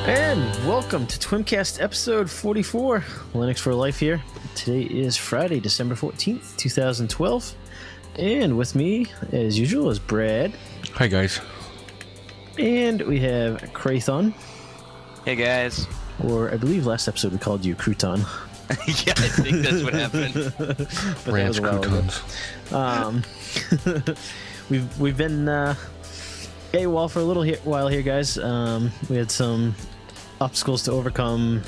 And welcome to TWIMCast episode 44, Linux for Life here. Today is Friday, December 14th, 2012. And with me, as usual, is Brad. Hi, guys. And we have Krathon. Hey, guys. Or I believe last episode we called you Crouton. Yeah, I think that's what happened. But Ranch that was a while ago. We've been AWOL for a little while here, guys. We had some obstacles to overcome.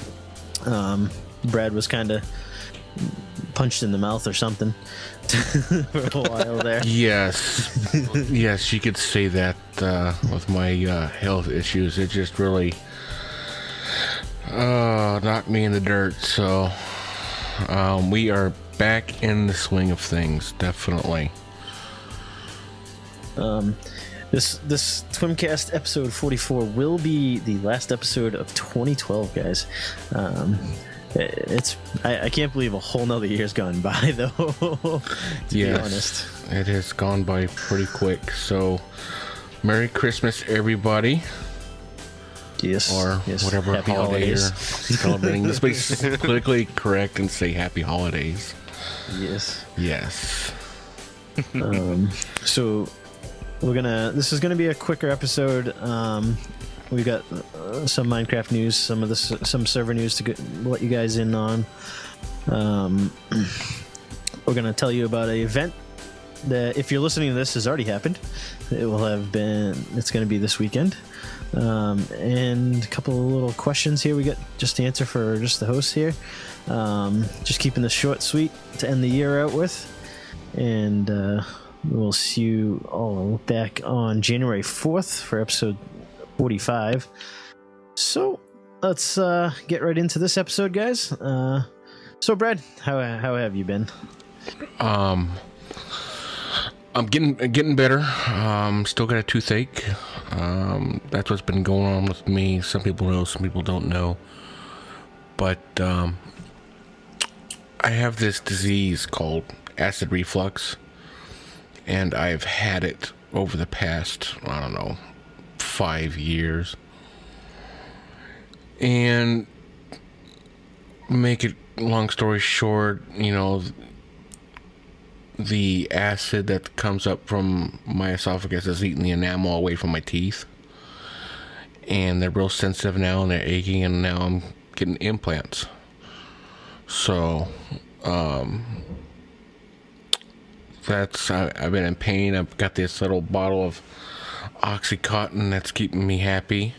Brad was kind of punched in the mouth or something for a while there. Yes. Yes, you could say that with my health issues. It just really knocked me in the dirt. So we are back in the swing of things, definitely. This TWIMCast episode 44 will be the last episode of 2012, guys. I can't believe a whole nother year's gone by, though, to be honest. It has gone by pretty quick. So, Merry Christmas, everybody. Yes. Or yes. whatever Happy holiday you're holidays. celebrating. Let's be politically correct and say Happy Holidays. Yes. Yes. So this is gonna be a quicker episode. We've got some Minecraft news, some server news to let you guys in on. We're gonna tell you about an event that, if you're listening to this, has already happened. It's gonna be this weekend. And a couple of little questions here we got just to answer for just the hosts here. Just keeping this short, sweet to end the year out with. And we'll see you all back on January 4th for episode 45. So let's get right into this episode, guys. So Brad, how have you been? I'm getting better. Still got a toothache. That's what's been going on with me. Some people know, some people don't know. But I have this disease called acid reflux, and I've had it over the past, 5 years. And make it long story short, the acid that comes up from my esophagus is eating the enamel away from my teeth, and they're real sensitive now, and they're aching, and now I'm getting implants. So I've been in pain. I've got this little bottle of Oxycontin that's keeping me happy.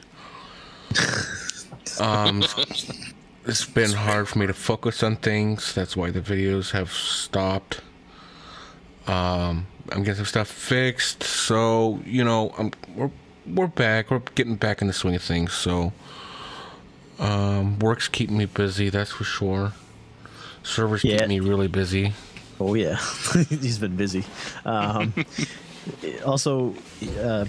It's been hard for me to focus on things. That's why the videos have stopped. I'm getting some stuff fixed, so we're back. We're getting back in the swing of things. So work's keeping me busy, that's for sure. Servers keep me really busy. Oh yeah, he's been busy. Also,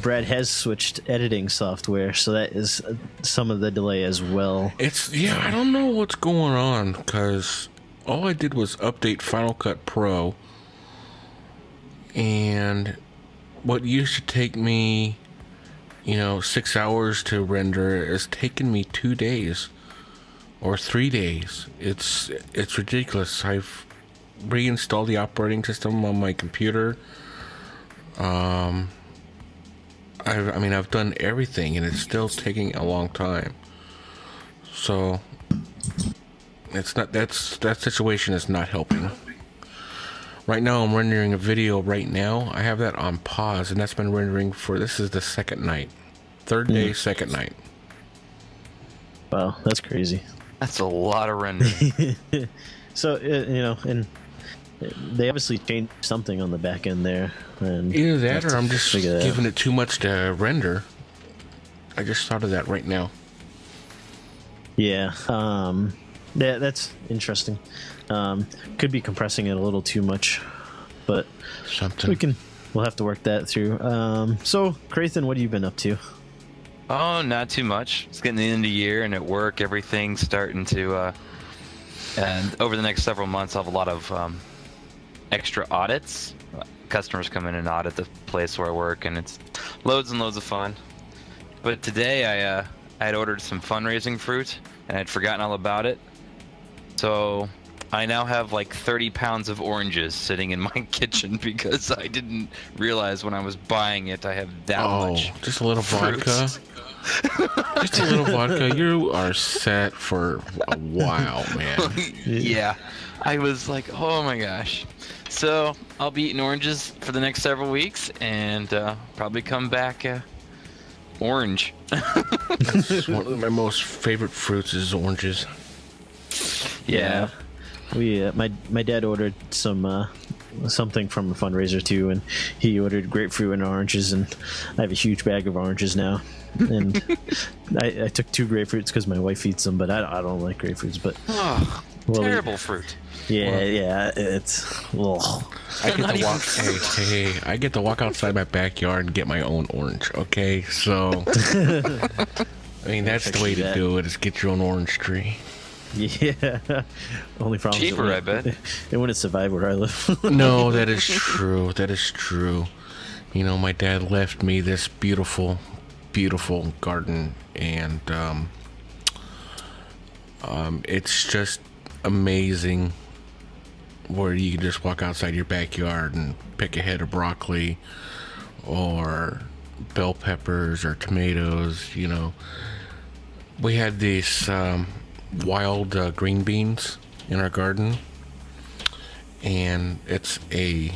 Brad has switched editing software, so that is some of the delay as well. I don't know what's going on, because all I did was update Final Cut Pro, and what used to take me 6 hours to render is taking me 2 days or 3 days. It's ridiculous. I've reinstalled the operating system on my computer. I've done everything, and it's still taking a long time. So that situation is not helping. Right now I'm rendering a video right now. I have that on pause, and that's been rendering this is the second night. Third day, second night. Wow, that's crazy. That's a lot of rendering. So, and they obviously changed something on the back end there. And either that, or I'm just giving it too much to render. I just thought of that right now. Yeah, that's interesting. Could be compressing it a little too much, but we'll have to work that through. So, Krathon, what have you been up to? Oh, not too much. It's getting the end of the year, and at work, everything's starting to. And over the next several months, I'll have a lot of extra audits. Customers come in and audit the place where I work, and it's loads and loads of fun. But today, I had ordered some fundraising fruit, and I'd forgotten all about it. So I now have like 30 pounds of oranges sitting in my kitchen because I didn't realize when I was buying it I have that much. Oh, just a little fruit. vodka. Just a little vodka. You are set for a while, man. Yeah. I was like, oh my gosh. So I'll be eating oranges for the next several weeks and probably come back orange. It's one of my most favorite fruits is oranges. Yeah. We my dad ordered some something from a fundraiser too, and he ordered grapefruit and oranges, and I have a huge bag of oranges now. And I took 2 grapefruits because my wife eats them, but I don't like grapefruits. But Terrible fruit. Yeah, it's. Ugh. I get to walk. Hey, I get to walk outside my backyard and get my own orange. Okay, so I mean that's the way to do it. Is get your own orange tree. Yeah. Only problem Cheaper, I bet. It wouldn't survive where I live. No, that is true. That is true. You know, my dad left me this beautiful, beautiful garden, and it's just amazing where you can just walk outside your backyard and pick a head of broccoli or bell peppers or tomatoes. You know, we had these wild green beans in our garden, and it's a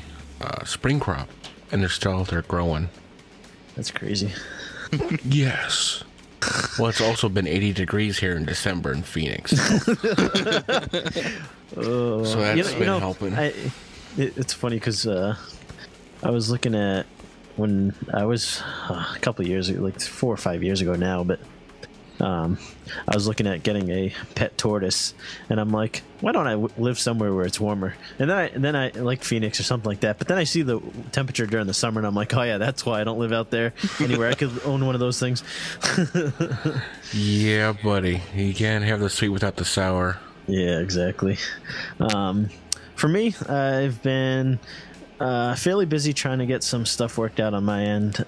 spring crop, and they're still out there growing. That's crazy. Yes. Well, it's also been 80 degrees here in December in Phoenix. So that's been helping. It's funny because I was looking at when I was a couple of years ago, like 4 or 5 years ago now, but I was looking at getting a pet tortoise, and I'm like, why don't I live somewhere where it's warmer? And then I like Phoenix or something like that. But then I see the temperature during the summer, and I'm like, oh yeah, that's why I don't live out there anywhere. I could own one of those things. Yeah, buddy, you can't have the sweet without the sour. Yeah, exactly. For me, I've been fairly busy trying to get some stuff worked out on my end.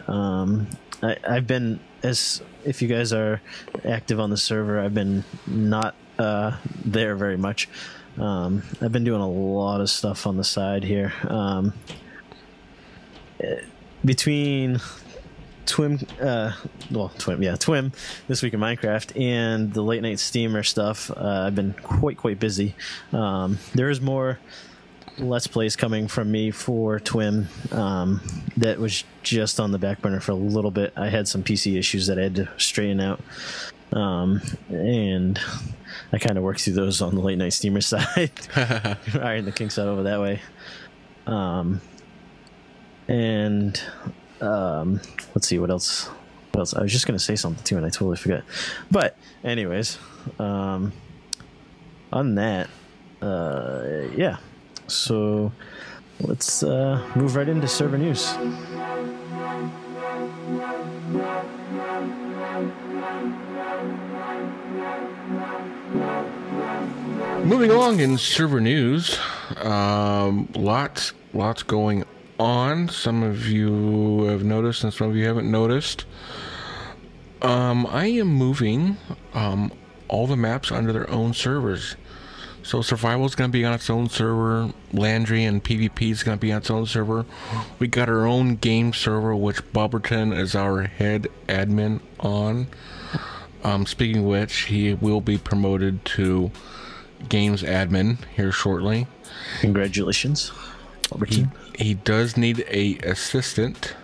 I've been, as if you guys are active on the server, I've been not there very much. I've been doing a lot of stuff on the side here. Between TWIM this week in Minecraft and the late night steamer stuff, I've been quite busy. There is more Let's Plays coming from me for TWIM that was just on the back burner for a little bit. I had some PC issues that I had to straighten out, and I kind of worked through those on the late night steamer side. Iron the kinks out over that way. Let's see what else. I was just gonna say something too, and I totally forgot. But anyways, on that, yeah. So let's move right into server news. Moving along in server news, lots going on. Some of you have noticed, and some of you haven't noticed. I am moving all the maps under their own servers. So survival is going to be on its own server. Landry and PvP is going to be on its own server. We got our own game server, which Bobberton is our head admin on. Speaking of which, he will be promoted to games admin here shortly. Congratulations, Bobberton. He does need a assistant.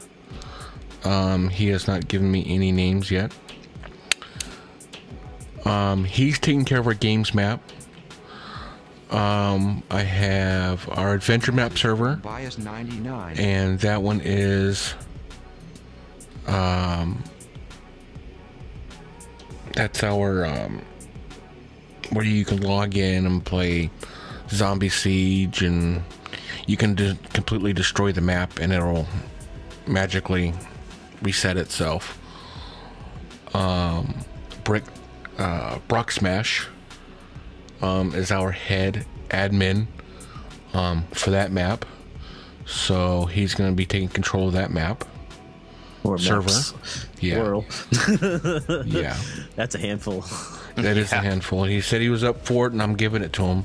He has not given me any names yet. He's taking care of our games map. I have our adventure map server, Bias 99, and that one is that's our where you can log in and play Zombie Siege, and you can completely destroy the map and it'll magically reset itself. Brock Smash is our head admin for that map, so he's going to be taking control of that map. Or server. maps. Yeah. Plural. Yeah. That's a handful. That is a handful. He said he was up for it, and I'm giving it to him.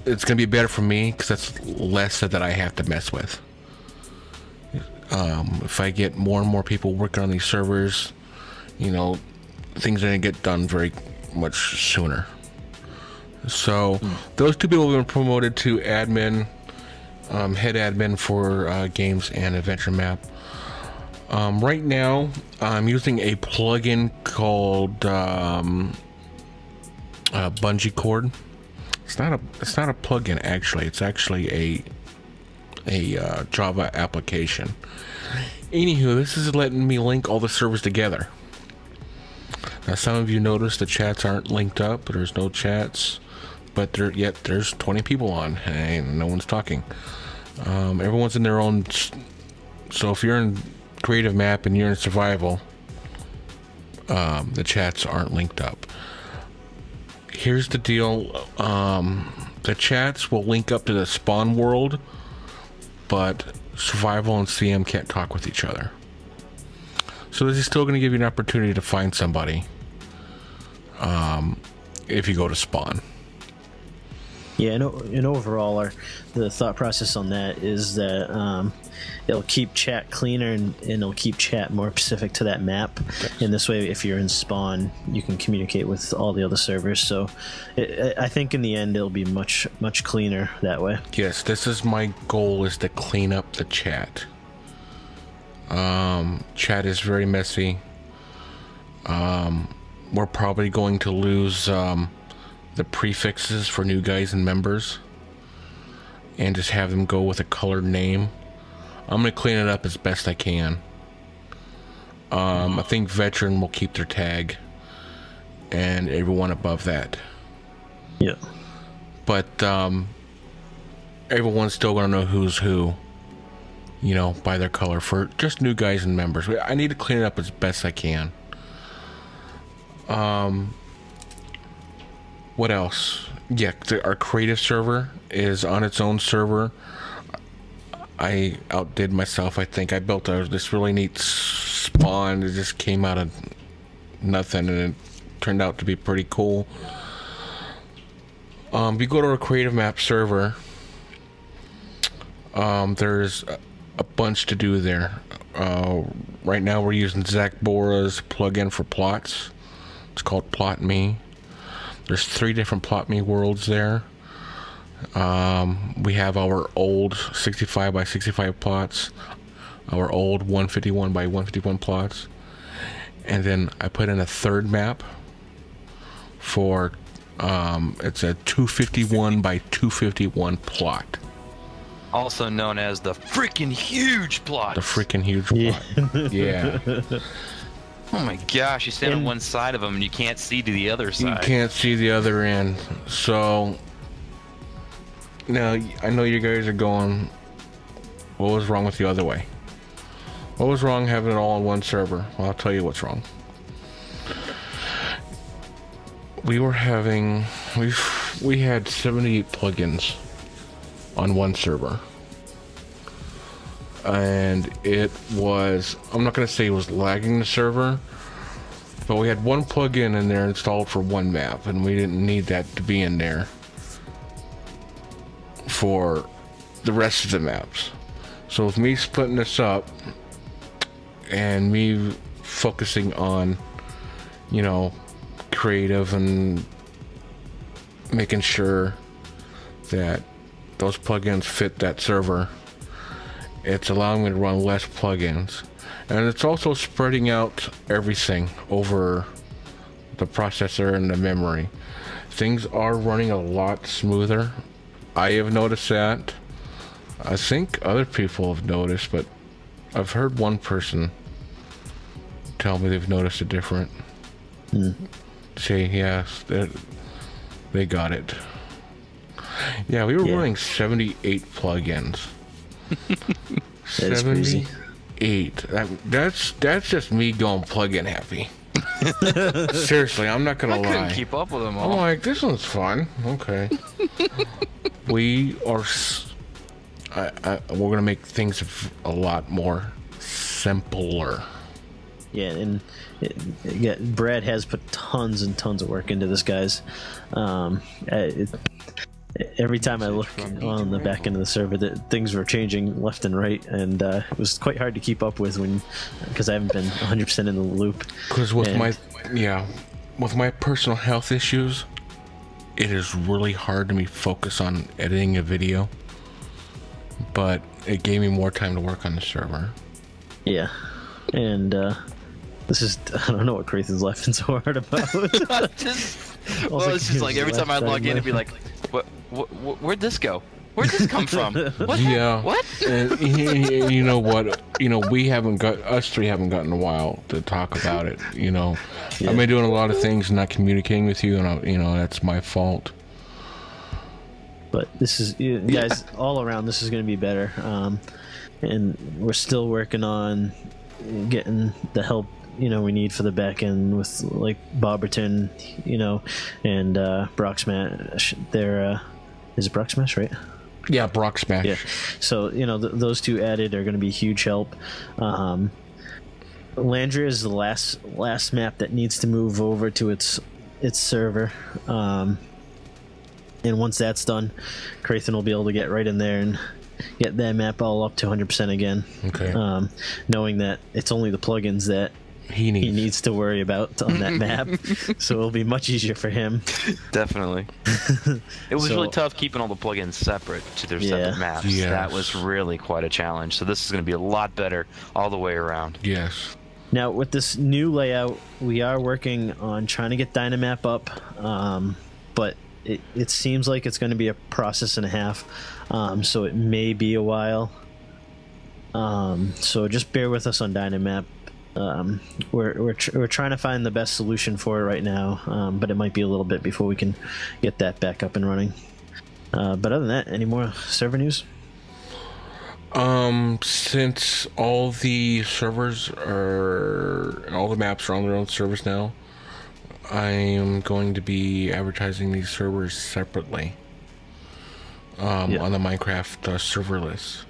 It's going to be better for me because that's less that I have to mess with. If I get more and more people working on these servers, you know, things are going to get done very much sooner. So those two people have been promoted to admin, head admin for games and adventure map. Right now, I'm using a plugin called Bungee Cord. It's not a plugin actually. It's actually a Java application. Anywho, this is letting me link all the servers together. Now, some of you noticed the chats aren't linked up. There's no chats, but there's 20 people on, and no one's talking. Everyone's in their own. So if you're in creative map and you're in survival, the chats aren't linked up. Here's the deal. The chats will link up to the spawn world, but survival and CM can't talk with each other. So this is still going to give you an opportunity to find somebody if you go to spawn. Yeah, and overall, the thought process on that is that it'll keep chat cleaner and it'll keep chat more specific to that map. Yes. And this way, if you're in spawn, you can communicate with all the other servers. So I think in the end, it'll be much cleaner that way. Yes, this is my goal, is to clean up the chat. Chat is very messy. We're probably going to lose the prefixes for new guys and members and just have them go with a colored name. I'm going to clean it up as best I can. I think veteran will keep their tag and everyone above that. Yeah. But everyone's still going to know who's who, you know, by their color for just new guys and members. I need to clean it up as best I can. What else? Yeah, our creative server is on its own server. I outdid myself, I think. I built this really neat spawn. It just came out of nothing, and it turned out to be pretty cool. If you go to our creative map server, there's a bunch to do there. Right now we're using Zach Bora's plugin for plots. It's called Plot Me. There's 3 different Plot Me worlds there. We have our old 65 by 65 plots, our old 151 by 151 plots, and then I put in a third map for it's a 251 by 251 plot. Also known as the freaking huge plot. The freaking huge plot. Yeah. Oh my gosh, you stand on one side of them and you can't see to the other side. You can't see the other end. So now I know you guys are going, what was wrong with the other way? What was wrong having it all on one server? Well, I'll tell you what's wrong. We had 78 plugins on one server. And it was, I'm not going to say it was lagging the server, but we had one plugin in there installed for one map, and we didn't need that to be in there for the rest of the maps. So with me splitting this up and me focusing on, you know, creative and making sure that those plugins fit that server, it's allowing me to run less plugins, and it's also spreading out everything over the processor and the memory. Things are running a lot smoother. I have noticed that. I think other people have noticed, but I've heard one person tell me they've noticed a different. Say yes, they got it. Yeah, we were running 78 plugins. 78. That's just me going plug-in happy. Seriously, I'm not gonna lie. I couldn't keep up with them all. I'm like, this one's fun. Okay. We are we're gonna make things a lot more simpler. Yeah, and Brad has put tons and tons of work into this, guys. Every time I look on the back end of the server, that things were changing left and right, and it was quite hard to keep up with because I haven't been 100% in the loop. Because with my personal health issues, it is really hard to me focus on editing a video. But it gave me more time to work on the server. Yeah, and this is, I don't know what Crathan's laughing so hard about. It's just like every time I log in, it'd be like, where'd this go? Where'd this come from? What? Yeah. What? And you know what? Us three haven't gotten a while to talk about it. Yeah. I've been doing a lot of things and not communicating with you, and that's my fault. But this is, guys, all around, this is going to be better. And we're still working on getting the help we need for the back end with like Boberton, and Brock Smash. Is it Brock Smash, right? Yeah, Brock Smash. Yeah. So those two added are going to be huge help. Landria is the last map that needs to move over to its server. And once that's done, Crathan will be able to get right in there and get that map all up to 100% again. Okay. Knowing that it's only the plugins that he needs to worry about on that map, so it'll be much easier for him. Definitely. It was really tough keeping all the plugins separate to their separate maps. Yes. That was really quite a challenge. So this is going to be a lot better all the way around. Yes. Now with this new layout, we are working on trying to get Dynamap up, but it seems like it's going to be a process and a half, so it may be a while. So just bear with us on Dynamap. We're trying to find the best solution for it right now, but it might be a little bit before we can get that back up and running. But other than that, any more server news? Since all the servers all the maps are on their own servers now, I am going to be advertising these servers separately on the Minecraft server list.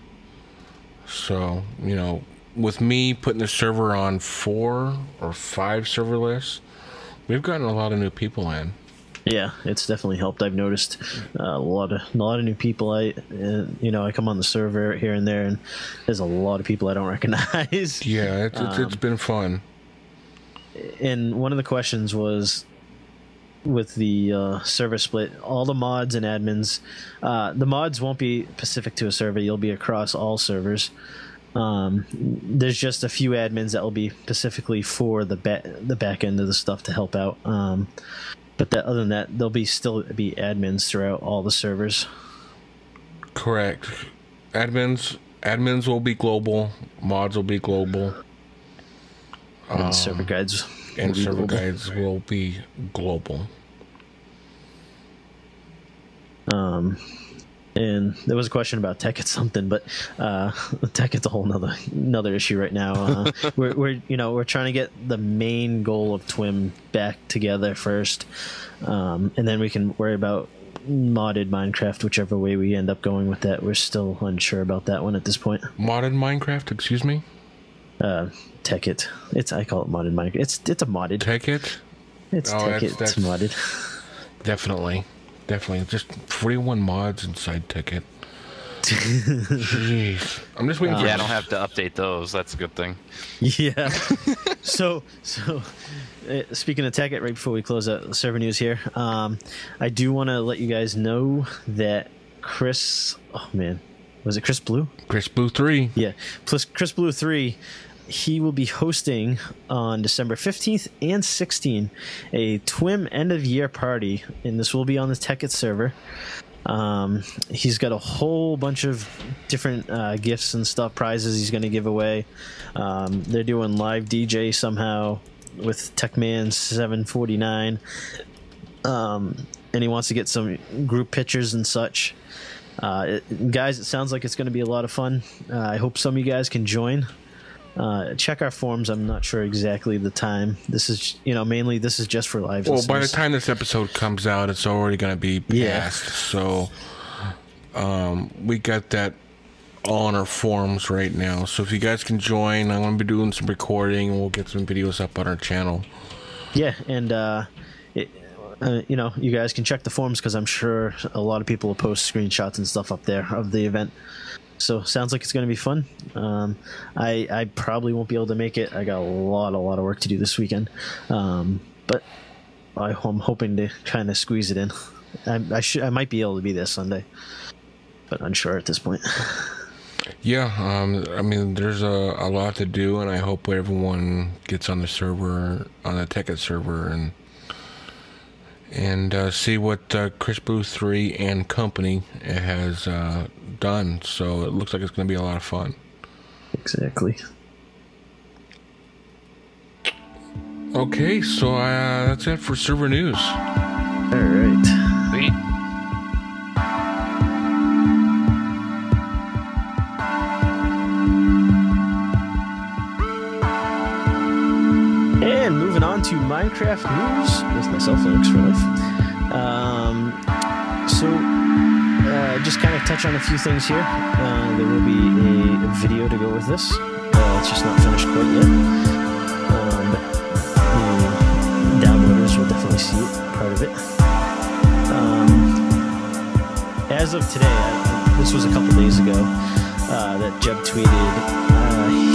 So, with me putting the server on 4 or 5 server lists, we've gotten a lot of new people in. Yeah, it's definitely helped. I've noticed a lot of new people. I come on the server here and there, and there's a lot of people I don't recognize. Yeah, it's been fun. And one of the questions was, with the server split, all the mods and admins, the mods won't be specific to a server. You'll be across all servers. There's just a few admins that will be specifically for the back end of the stuff to help out. But other than that, there'll still be admins throughout all the servers. Correct. Admins will be global. Mods will be global. And server guides. And server guides will be global. And there was a question about tech at something, but tech it's a whole another issue right now. We're trying to get the main goal of TWIM back together first, and then we can worry about modded Minecraft, whichever way we end up going with that. We're still unsure about that one at this point. Modded Minecraft, excuse me? Tech it. I call it modded Minecraft. It's a modded. Tech it? It's Tech it. It's modded. Definitely. Just 41 mods inside Ticket. Jeez. I'm just waiting for... Yeah, I don't have to update those. That's a good thing. Yeah. So speaking of Ticket, right before we close out the server news here, I do want to let you guys know that Chris... Oh, man. Was it Chris Blue? Chris Blue 3. Yeah. Plus Chris Blue 3... He will be hosting on December 15th and 16th a TWIM end-of-year party, and this will be on the Tekkit server. He's got a whole bunch of different gifts and stuff, prizes he's going to give away. They're doing live DJ somehow with Techman749, and he wants to get some group pictures and such. Guys, it sounds like it's going to be a lot of fun. I hope some of you guys can join. Check our forums. I'm not sure exactly the time. This is, mainly this is just for live listeners. Well, by the time this episode comes out, it's already going to be past. So, we got that all on our forums right now. So if you guys can join, I'm going to be doing some recording. We'll get some videos up on our channel. Yeah, and you know, you guys can check the forums because I'm sure a lot of people will post screenshots and stuff up there of the event. So sounds like it's going to be fun. I probably won't be able to make it. I got a lot of work to do this weekend, but I'm hoping to kind of squeeze it in. I might be able to be there Sunday, but unsure at this point. Yeah, I mean, there's a lot to do, and I hope everyone gets on the server, on the Tekkit server, and see what Chris Blue 3 and company has done. So it looks like it's going to be a lot of fun. Exactly. Okay, so that's it for server news. All right. Sweet. And moving on to Minecraft news with myself, Linux for Life. Just kind of touch on a few things here. There will be a video to go with this. It's just not finished quite yet. But the downloaders will definitely see it, part of it. As of today, this was a couple days ago, that Jeb tweeted,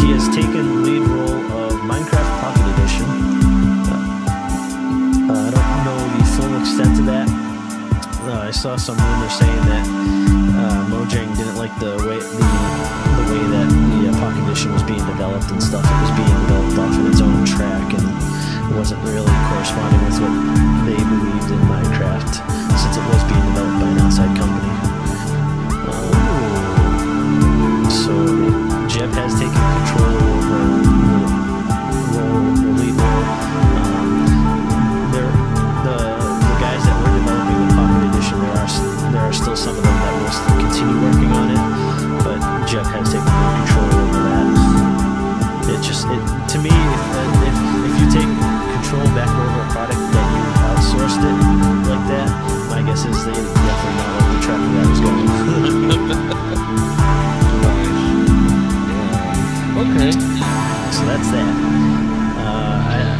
he has taken the lead role of Minecraft Pocket Edition. I don't know the full extent of that. I saw some rumors saying that Mojang didn't like the way that the Pocket Edition was being developed and stuff. It was being developed off of its own track and wasn't really corresponding with what they believed in Minecraft, since it was being developed by an outside company. So Jeb has taken control over the lead role. The guys that were developing the Pocket Edition, there are still some of them that will still continue working on it, but Jeb has taken control over that. To me, if you take control back over a product that you outsourced it like that, my guess is they definitely not like the track that was going. Okay. So that's that.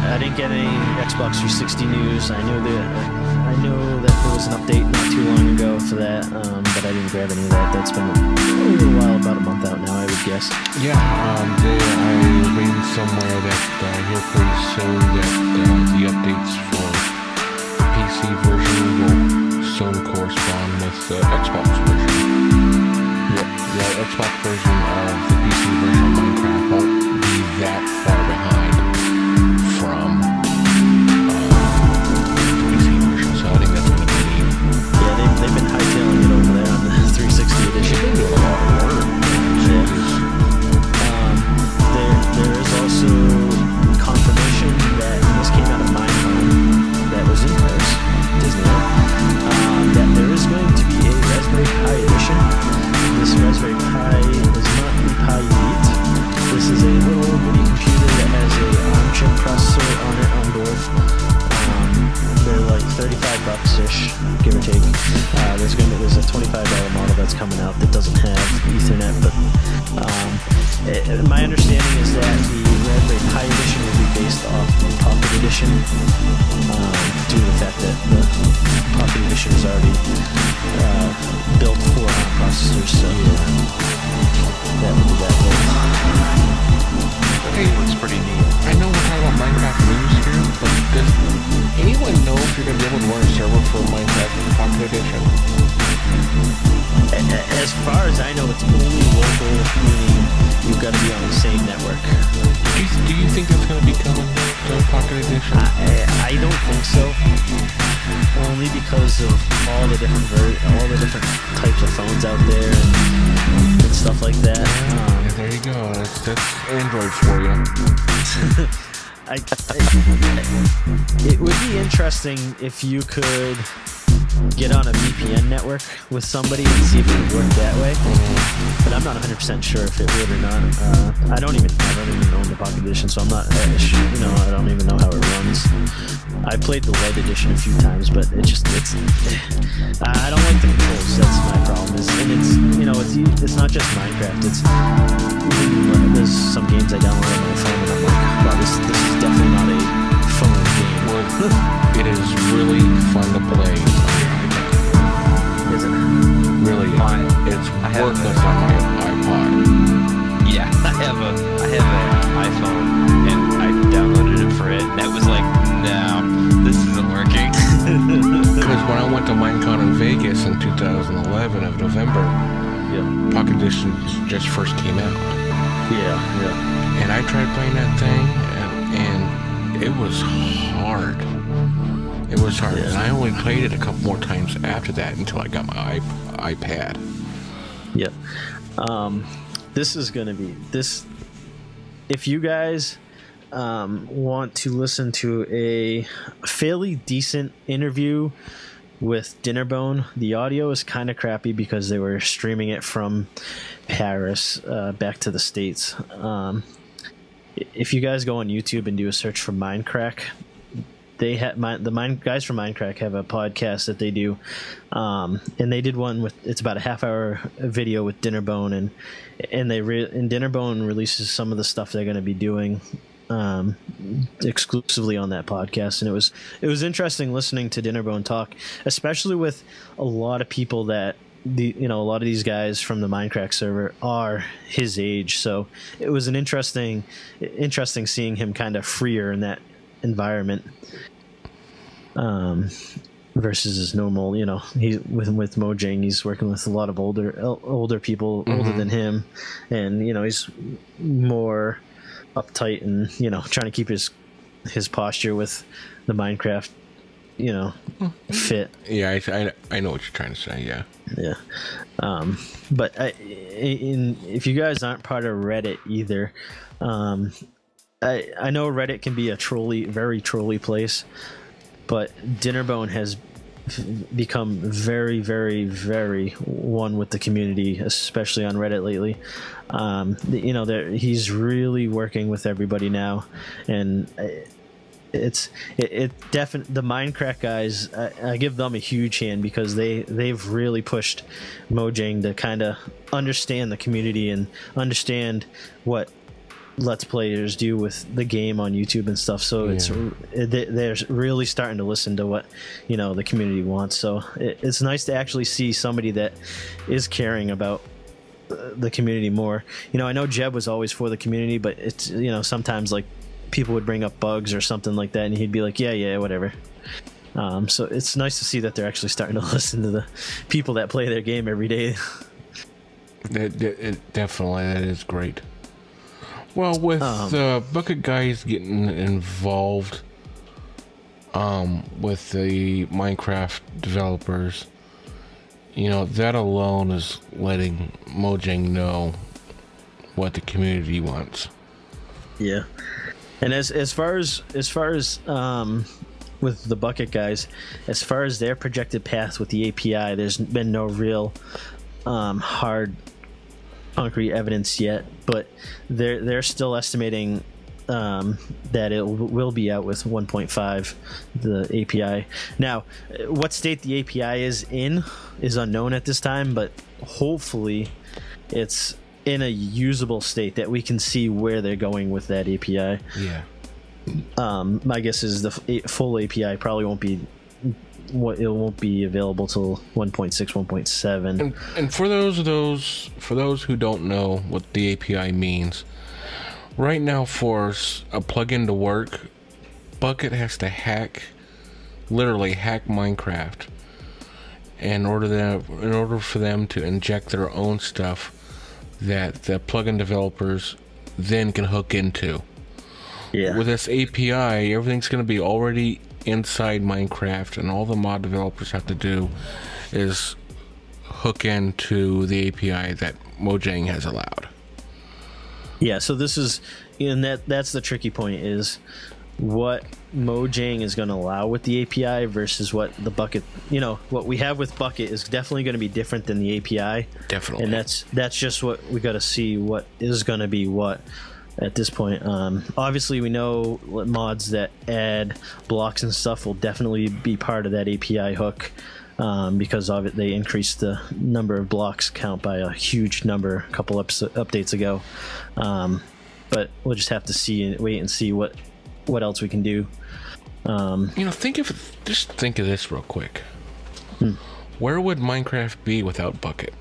I didn't get any Xbox 360 news. I know that there was an update not too long ago for that, but I didn't grab any of that. That's been a little while, about a month out now, I would guess. Yeah, I read somewhere that here pretty soon that the updates for the PC version will soon correspond with the Xbox version. Yeah. The Xbox version of the PC version of Minecraft won't be that far behind from the PC version, so I think that's going to be neat. Yeah, they've been hightailing it over there on the 360 edition. They're doing a lot of work. There is also confirmation that this came out of Minecraft that was in Paris, Disneyland, that there is going to be a Raspberry Pi edition. This Raspberry Pi is not the Pi Elite. This is a little mini computer that has a ARM chip processor on it on board. They're like $35-ish, give or take. There's a $25 model that's coming out that doesn't have Ethernet, but my understanding is that the Raspberry Pi edition will be based off the Pocket edition, due to the fact that the Pocket edition is already built for ARM processors, so that would be that way. Hey, Looks pretty neat. I know we're talking about Minecraft news here, but does anyone know if you're going to be able to run a server for Minecraft Pocket Edition? As far as I know, it's only local, meaning you've got to be on the same network. Do you think that's going to be coming to Pocket Edition? I don't think so. Only because of all the different types of phones out there and stuff like that. Yeah, there you go. That's Android for you. It would be interesting if you could get on a VPN network with somebody and see if it would work that way. But I'm not 100% sure if it would or not. I don't even own the Pocket Edition, so I'm not. I don't even know how it runs. I played the Light Edition a few times, but I don't like the controls. That's my problem. It's not just Minecraft. There's some games I download on my phone, and I'm like, wow, this is definitely not a phone game. It is really fun to play. Is it? Really, it's worthless on my iPod. Yeah, I have an iPhone, and I downloaded it for it. And that was like, no, this isn't working. Because when I went to Minecon in Vegas in 2011 of November, Pocket Edition just first came out. Yeah. And I tried playing that thing, and it was hard. It was hard, and I only played it a couple more times after that until I got my iPad. Yeah. This is going to be this. If you guys want to listen to a fairly decent interview with Dinnerbone, the audio is kind of crappy because they were streaming it from Paris back to the States. If you guys go on YouTube and do a search for Minecraft, guys from Minecraft have a podcast that they do, and they did one it's about a half-hour video with Dinnerbone, and Dinnerbone releases some of the stuff they're going to be doing exclusively on that podcast, and it was interesting listening to Dinnerbone talk, especially with a lot of people that a lot of these guys from the Minecraft server are his age, so it was an interesting seeing him kind of freer in that environment versus his normal, he's with Mojang, he's working with a lot of older people, older than him, and he's more uptight and trying to keep his posture with the Minecraft fit. Yeah, I know what you're trying to say. Yeah. But if you guys aren't part of Reddit either, I know Reddit can be a very trolly place, but Dinnerbone has become very, very, very one with the community, especially on Reddit lately. He's really working with everybody now, and definitely the Minecraft guys. I give them a huge hand because they've really pushed Mojang to kind of understand the community and understand what Let's Players do with the game on YouTube and stuff. So they're really starting to listen to what the community wants. So it's nice to actually see somebody that is caring about the community more. I know Jeb was always for the community, but it's sometimes like people would bring up bugs or something like that, and he'd be like, yeah, whatever. So it's nice to see that they're actually starting to listen to the people that play their game every day. Definitely, that is great. Well, with Bucket Guys getting involved with the Minecraft developers, that alone is letting Mojang know what the community wants. Yeah. And as far as with the Bucket Guys, as far as their projected path with the API, there's been no real hard concrete evidence yet, but they're still estimating that it will be out with 1.5, the API. Now, what state the API is in is unknown at this time, but hopefully it's in a usable state that we can see where they're going with that API. Yeah. My guess is the full API probably won't be available till 1.6, 1.7. And for those who don't know what the API means, right now for a plugin to work, Bucket has to literally hack Minecraft in order for them to inject their own stuff that the plugin developers then can hook into. Yeah. With this API, everything's going to be already inside Minecraft, and all the mod developers have to do is hook into the API that Mojang has allowed. Yeah, so this is, and that's the tricky point is what Mojang is going to allow with the API versus what the Bucket, what we have with Bucket is definitely going to be different than the API. Definitely. And that's just what we got to see, what is going to be what at this point. Obviously, we know mods that add blocks and stuff will definitely be part of that API hook. Because of it, they increased the number of blocks count by a huge number a couple updates ago. But we'll just have to wait and see what else we can do. Just think of this real quick. Where would Minecraft be without Bucket?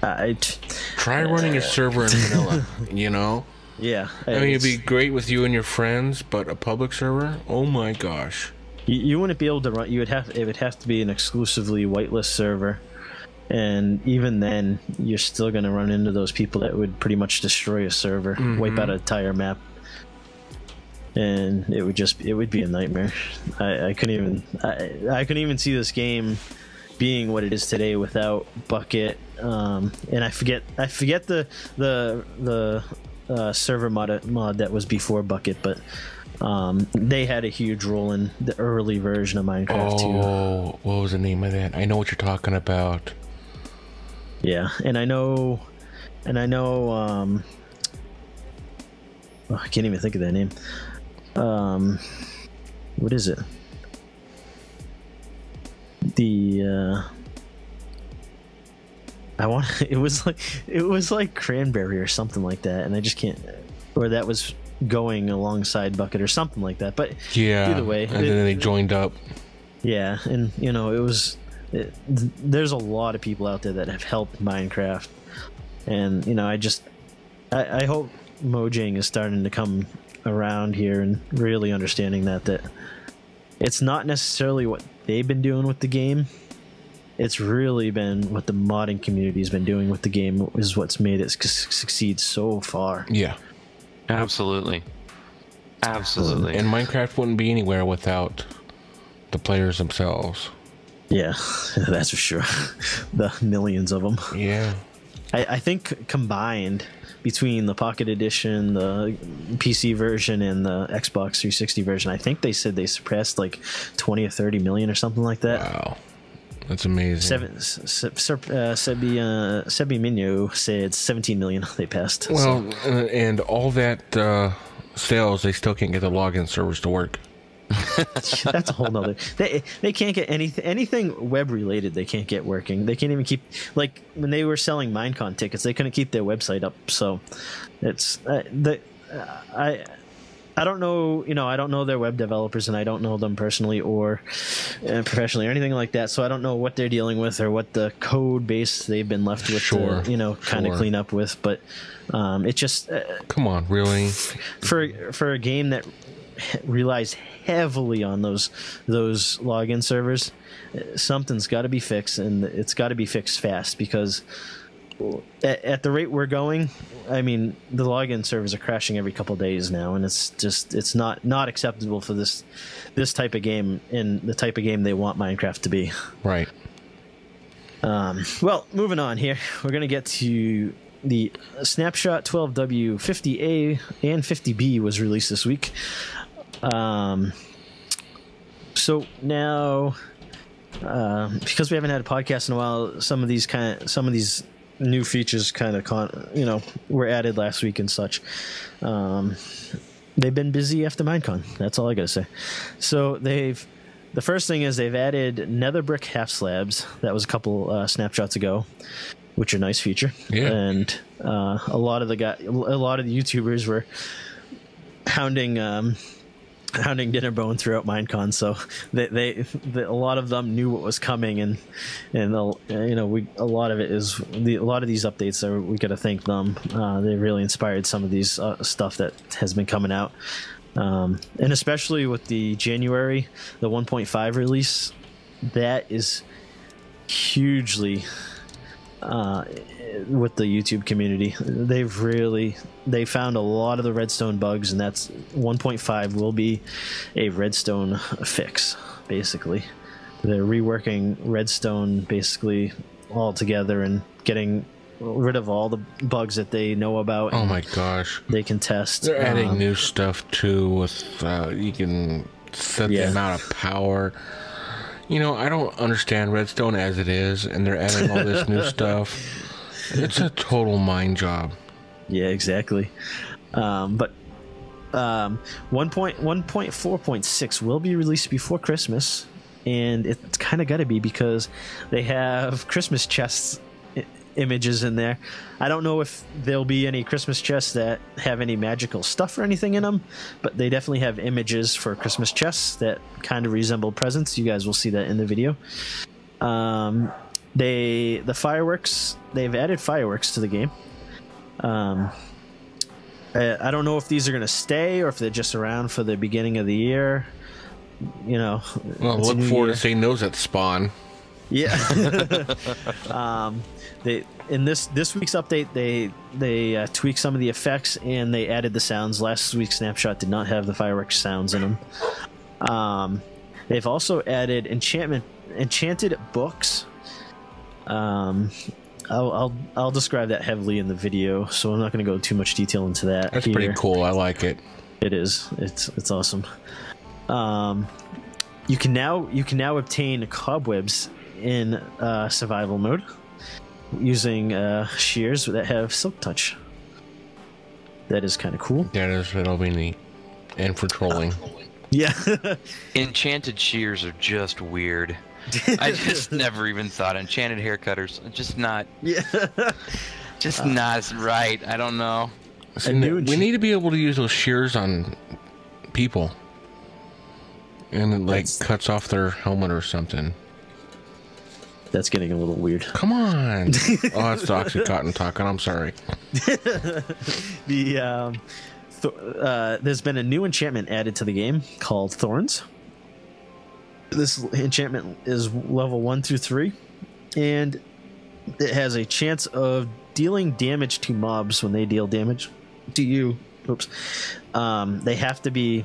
Try running a server in vanilla, Yeah. I mean, it'd be great with you and your friends, but a public server? Oh my gosh. You wouldn't be able to run. It would have to be an exclusively whitelist server, and even then, you're still going to run into those people that would pretty much destroy a server, wipe out an entire map, and it would be a nightmare. I couldn't even see this game being what it is today without Bucket. And I forget the server mod that was before Bucket, but. They had a huge role in the early version of Minecraft too. Oh, what was the name of that? I know what you're talking about. Yeah, and I know. I can't even think of that name. What is it? It was like Cranberry or something like that, and I just can't. Or that was going alongside Bucket or something like that, but yeah, either way, and then they joined up. Yeah, and there's a lot of people out there that have helped Minecraft, and I hope Mojang is starting to come around here and really understanding that it's not necessarily what they've been doing with the game. It's really been what the modding community has been doing with the game is what's made it succeed so far. Yeah. Absolutely. And Minecraft wouldn't be anywhere without the players themselves. Yeah, that's for sure. The millions of them. Yeah. I think combined between the Pocket Edition, the PC version, and the Xbox 360 version, I think they said they surpassed like 20 or 30 million or something like that. Wow. That's amazing. Sebi Minyo said 17 million they passed. Well, and all that sales, they still can't get the login servers to work. That's a whole nother. They can't get anything web related. They can't get working. They can't even keep, like when they were selling Minecon tickets, they couldn't keep their website up. So it's I don't know, I don't know their web developers, and I don't know them personally or professionally or anything like that. So I don't know what they're dealing with or what the code base they've been left with to, kind of clean up with. But it just come on, really, for a game that relies heavily on those login servers, something's got to be fixed, and it's got to be fixed fast because. At the rate we're going, I mean, the login servers are crashing every couple of days now, and it's not acceptable for this type of game and the type of game they want Minecraft to be. Right. Well, moving on here, we're gonna get to the Snapshot 12W 50A and 50B was released this week. So now, because we haven't had a podcast in a while, some of these new features were added last week and such. They've been busy after Minecon. That's all I gotta say. So the first thing is they've added nether brick half slabs. That was a couple snapshots ago, which are a nice feature. Yeah. And a lot of the YouTubers were hounding Dinnerbone throughout Minecon, so they a lot of them knew what was coming, and a lot of it is a lot of these updates are, we got to thank them. They really inspired some of these stuff that has been coming out, and especially with the January 1.5 release, that is hugely with the YouTube community. They found a lot of the redstone bugs, and that's 1.5 will be a redstone fix. Basically, they're reworking redstone basically all together and getting rid of all the bugs that they know about. Oh my gosh. They can test. They're adding new stuff too with you can set the amount of power. You know, I don't understand Redstone as it is, and they're adding all this new stuff. It's a total mind job. Yeah, exactly. But 1.4.6 will be released before Christmas, and it's kind of got to be because they have Christmas chests images in there. I don't know if there'll be any Christmas chests that have any magical stuff or anything in them, but they definitely have images for Christmas chests that kind of resemble presents. You guys will see that in the video. The fireworks, they've added fireworks to the game. I don't know if these are going to stay or if they're just around for the beginning of the year. You know, well, look forward to seeing those at spawn. Yeah. They in this week's update they tweaked some of the effects and they added the sounds. Last week's snapshot did not have the fireworks sounds in them. They've also added enchanted books. I'll describe that heavily in the video, so I'm not going to go too much detail into that. That's pretty cool. I like it. It is. It's awesome. You can now obtain cobwebs in survival mode using shears that have silk touch. That is kind of cool. That'll be neat. And for trolling. Yeah. Enchanted shears are just weird. I just never even thought enchanted hair cutters. Just not. Yeah. Just not right. I don't know. We need to be able to use those shears on people, and it like cuts off their helmet or something. That's getting a little weird. Come on. Oh, that's the Oxycontin talking. I'm sorry. There's been a new enchantment added to the game called Thorns. This enchantment is level 1 through 3, and it has a chance of dealing damage to mobs when they deal damage to you. Oops. They have to be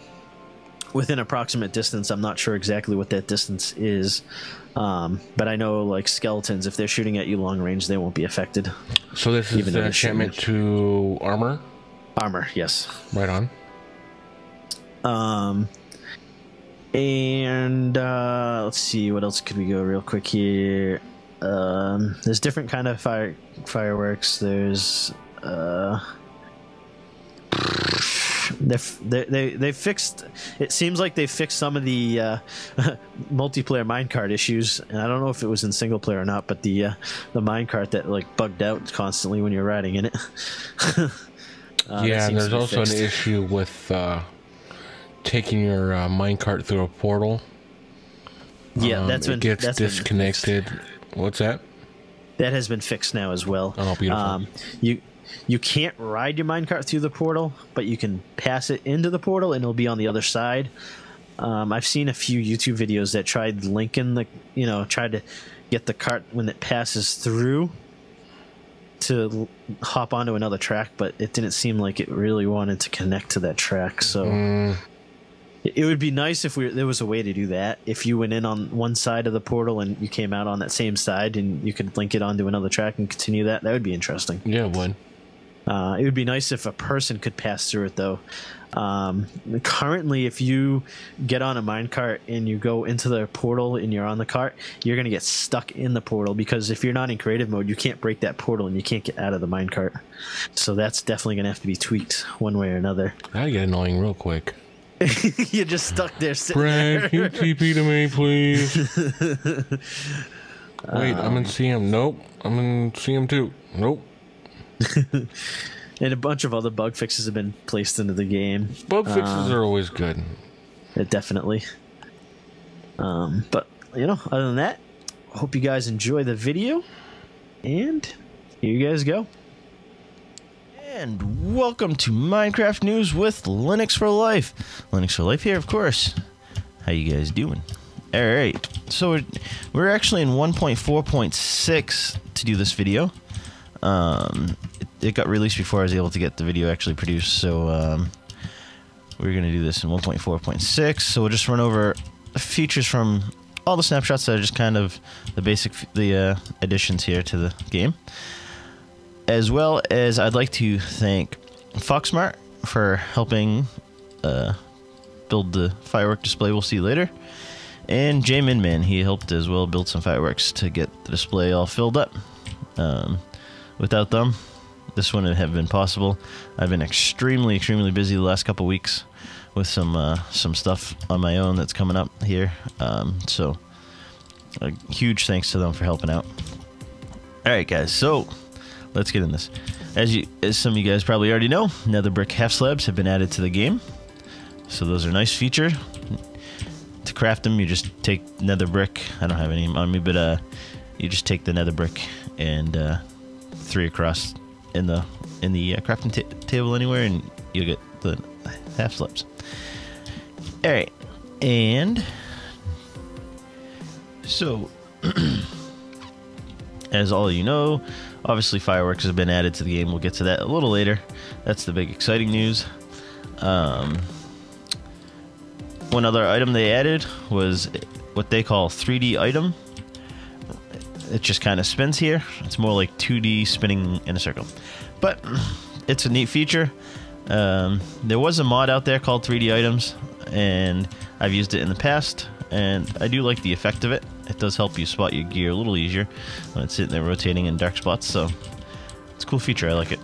within approximate distance. I'm not sure exactly what that distance is, but I know like skeletons, if they're shooting at you long range, they won't be affected. So this is the enchantment to armor? Armor, yes. Right on. And let's see, what else could we go real quick here? There's different kind of fireworks. There's they fixed. It seems like they fixed some of the multiplayer minecart issues, and I don't know if it was in single player or not. But the minecart that like bugged out constantly when you're riding in it. Yeah, and there's also an issue with taking your minecart through a portal. Yeah, it gets disconnected. What's that? That has been fixed now as well. Oh, beautiful. You can't ride your minecart through the portal, but you can pass it into the portal, and it'll be on the other side. I've seen a few YouTube videos that tried linking tried to get the cart when it passes through to hop onto another track, but it didn't seem like it really wanted to connect to that track. So it would be nice if there was a way to do that. If you went in on one side of the portal and you came out on that same side, and you could link it onto another track and continue that. That would be interesting. Yeah, it would. It would be nice if a person could pass through it, though. Currently, if you get on a minecart and you go into the portal and you're on the cart, you're going to get stuck in the portal, because if you're not in creative mode, you can't break that portal and you can't get out of the minecart. So that's definitely going to have to be tweaked one way or another. That'd get annoying real quick. You're just stuck there sitting Brad, there. can you TP to me, please? Wait, I'm in CM. Nope. I'm in CM 2. Nope. And a bunch of other bug fixes have been placed into the game. Bug fixes are always good. Definitely. But, other than that, I hope you guys enjoy the video. And here you guys go. And welcome to Minecraft News with Linux for Life. Linux for Life here, of course. How you guys doing? Alright, so we're actually in 1.4.6 to do this video. It got released before I was able to get the video actually produced, so we're going to do this in 1.4.6. So we'll just run over features from all the snapshots that are just kind of the basic additions here to the game. as well as I'd like to thank Foxmart for helping build the firework display we'll see later. And J Minman, he helped as well build some fireworks to get the display all filled up. Without them, this wouldn't have been possible. I've been extremely busy the last couple weeks with some stuff on my own that's coming up here. So a huge thanks to them for helping out. All right, guys, so let's get in this. As some of you guys probably already know, nether brick half slabs have been added to the game. So those are a nice feature. To craft them, you just take nether brick. I don't have any on me, but you just take the nether brick and 3 across in the crafting table anywhere, and you'll get the half slabs. All right, and so as all of you know, obviously fireworks have been added to the game. We'll get to that a little later. That's the big exciting news. One other item they added was what they call 3D item. It just kind of spins here. It's more like 2D spinning in a circle, but it's a neat feature. There was a mod out there called 3D items, and I've used it in the past, and I do like the effect of it. It does help you spot your gear a little easier when it's sitting there rotating in dark spots, so it's a cool feature. I like it.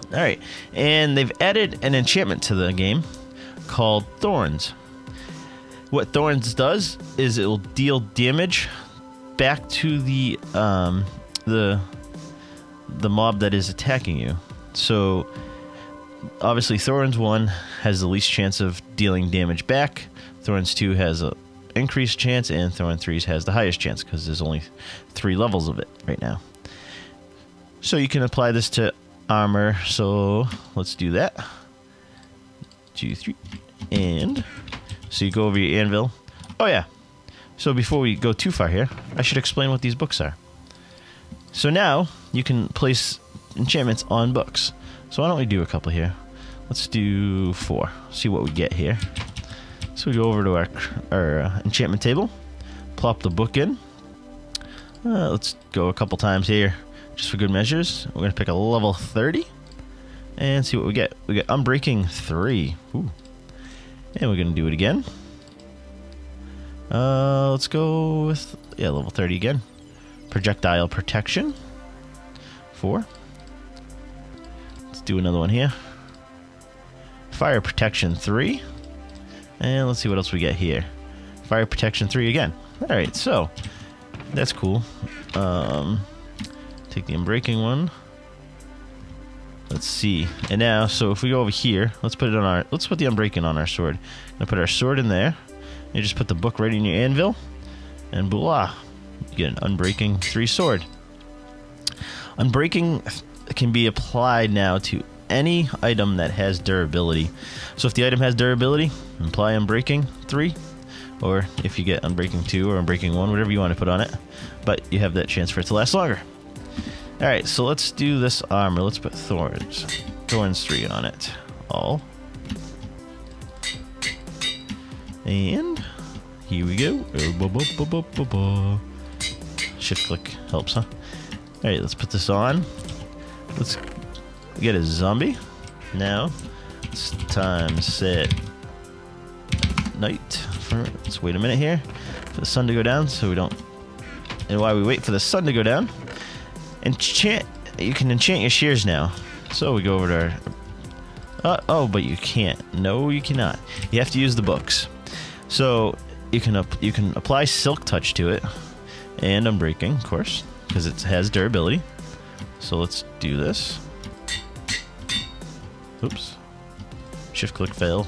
Alright, and they've added an enchantment to the game called Thorns. What Thorns does is it will deal damage back to the mob that is attacking you. So obviously Thorns 1 has the least chance of dealing damage back. Thorns 2 has a increased chance, and Thorn 3 has the highest chance because there's only 3 levels of it right now. So you can apply this to armor. So let's do that. 2, 3, and so you go over your anvil. Oh yeah. So before we go too far here, I should explain what these books are. So now you can place enchantments on books. So why don't we do a couple here? Let's do 4. See what we get here. So we go over to our enchantment table, plop the book in. Let's go a couple times here, just for good measures. We're gonna pick a level 30 and see what we get. We get Unbreaking 3. Ooh. And we're gonna do it again. Let's go with level 30 again. Projectile Protection 4. Let's do another one here. Fire Protection 3. And let's see what else we get here. Fire Protection 3 again. Alright, so that's cool. Take the Unbreaking one. Let's see. And now, so if we go over here, let's put the Unbreaking on our sword. I'm gonna put our sword in there. You just put the book right in your anvil, and voila, you get an Unbreaking 3 sword. Unbreaking can be applied now to any item that has durability. So if the item has durability, apply Unbreaking 3, or if you get Unbreaking 2 or Unbreaking 1, whatever you want to put on it, but you have that chance for it to last longer. Alright, so let's do this armor. Let's put Thorns 3 on it. All. And here we go. Shift click helps, huh? Alright, let's put this on. Let's get a zombie. Now it's time set night. Let's wait a minute here for the sun to go down, so we don't. And while we wait for the sun to go down, you can enchant your shears now. So we go over to our. Oh, but you can't. No, you cannot. You have to use the books. So you can apply Silk Touch to it, and Unbreaking, of course, because it has durability. So let's do this. Oops. Shift click fail.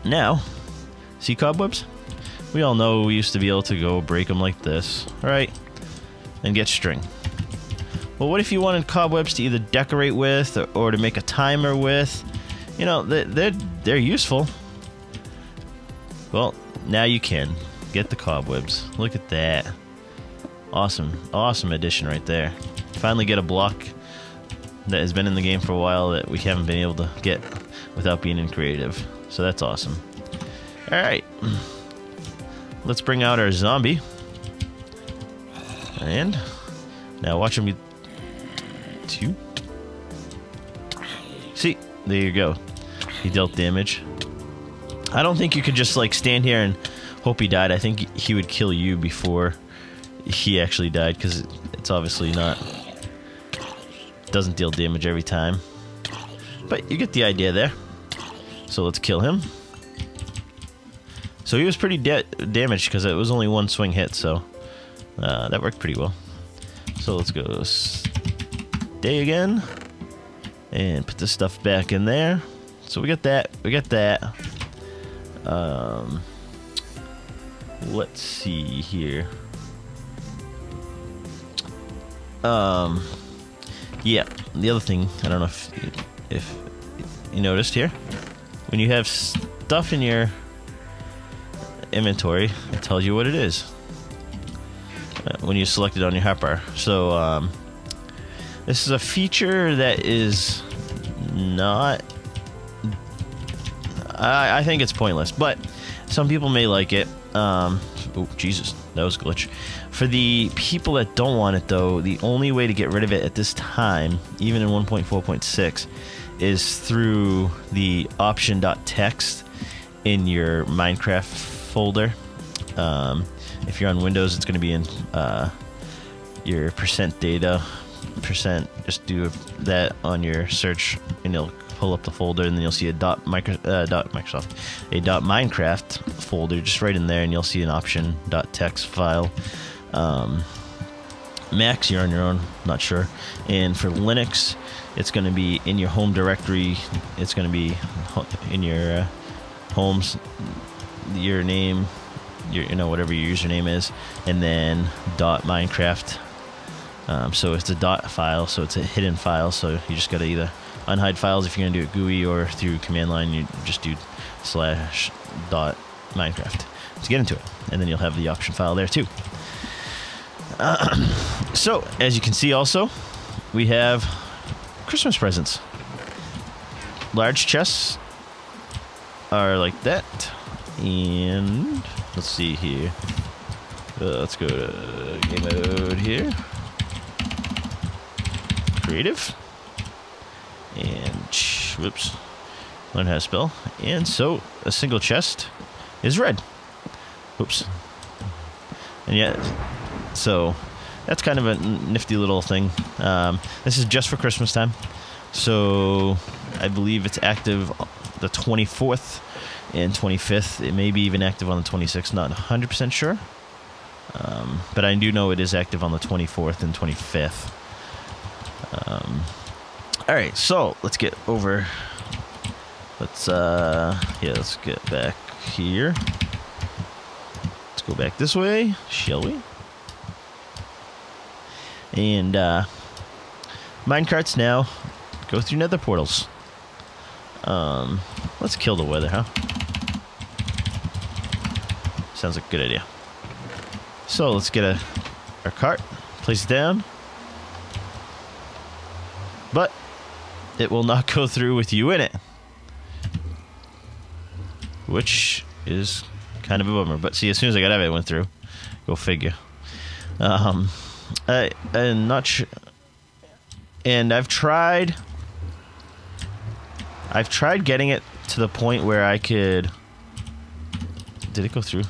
Now, see cobwebs? We all know we used to be able to go break them like this, right? And get string. Well, what if you wanted cobwebs to either decorate with or to make a timer with? You know, they're useful. Well, now you can get the cobwebs. Look at that. Awesome addition right there. Finally get a block that has been in the game for a while that we haven't been able to get without being in creative. So that's awesome. Alright. Let's bring out our zombie. And now watch him 2. See, there you go. He dealt damage. I don't think you could just like stand here and hope he died. I think he would kill you before he actually died, because it's obviously not, doesn't deal damage every time. But you get the idea there. So let's kill him. So he was pretty damaged because it was only one swing hit, so that worked pretty well. So let's go stay again and put this stuff back in there. So we got that. We got that. Let's see here. Yeah, the other thing, I don't know if you noticed here, when you have stuff in your inventory, it tells you what it is when you select it on your hotbar. So this is a feature that is not, I think it's pointless, but some people may like it. Oh Jesus, that was a glitch. For the people that don't want it though, the only way to get rid of it at this time, even in 1.4.6, is through the option.txt in your Minecraft folder. If you're on Windows, it's going to be in your %data just do that on your search and you'll pull up the folder, and then you'll see a .minecraft folder just right in there, and you'll see an option.txt file. Macs, you're on your own, not sure. And for Linux, it's going to be in your home directory. It's going to be in your homes, your name, your whatever your username is, and then .minecraft. So it's a dot file, so it's a hidden file. So you just got to either unhide files if you're going to do it GUI, or through command line you just do /.minecraft to get into it, and then you'll have the option file there too. So as you can see, also we have Christmas presents. Large chests are like that, and let's see here. Let's go to game mode here. Creative. And whoops, learn how to spell. And so a single chest is red. Oops. And yet, so that's kind of a nifty little thing. This is just for Christmas time, so I believe it's active the 24th and 25th. It may be even active on the 26th, not 100% sure, but I do know it is active on the 24th and 25th. Alright, so let's get over. Let's get back here. Let's go back this way, shall we? And minecarts now go through nether portals. Let's kill the weather, huh? Sounds like a good idea. So let's get our cart, place it down. But it will not go through with you in it, which is kind of a bummer. But see, as soon as I got out of it, it went through. Go figure. I'm not sure. And I've tried getting it to the point where I could. Did it go through?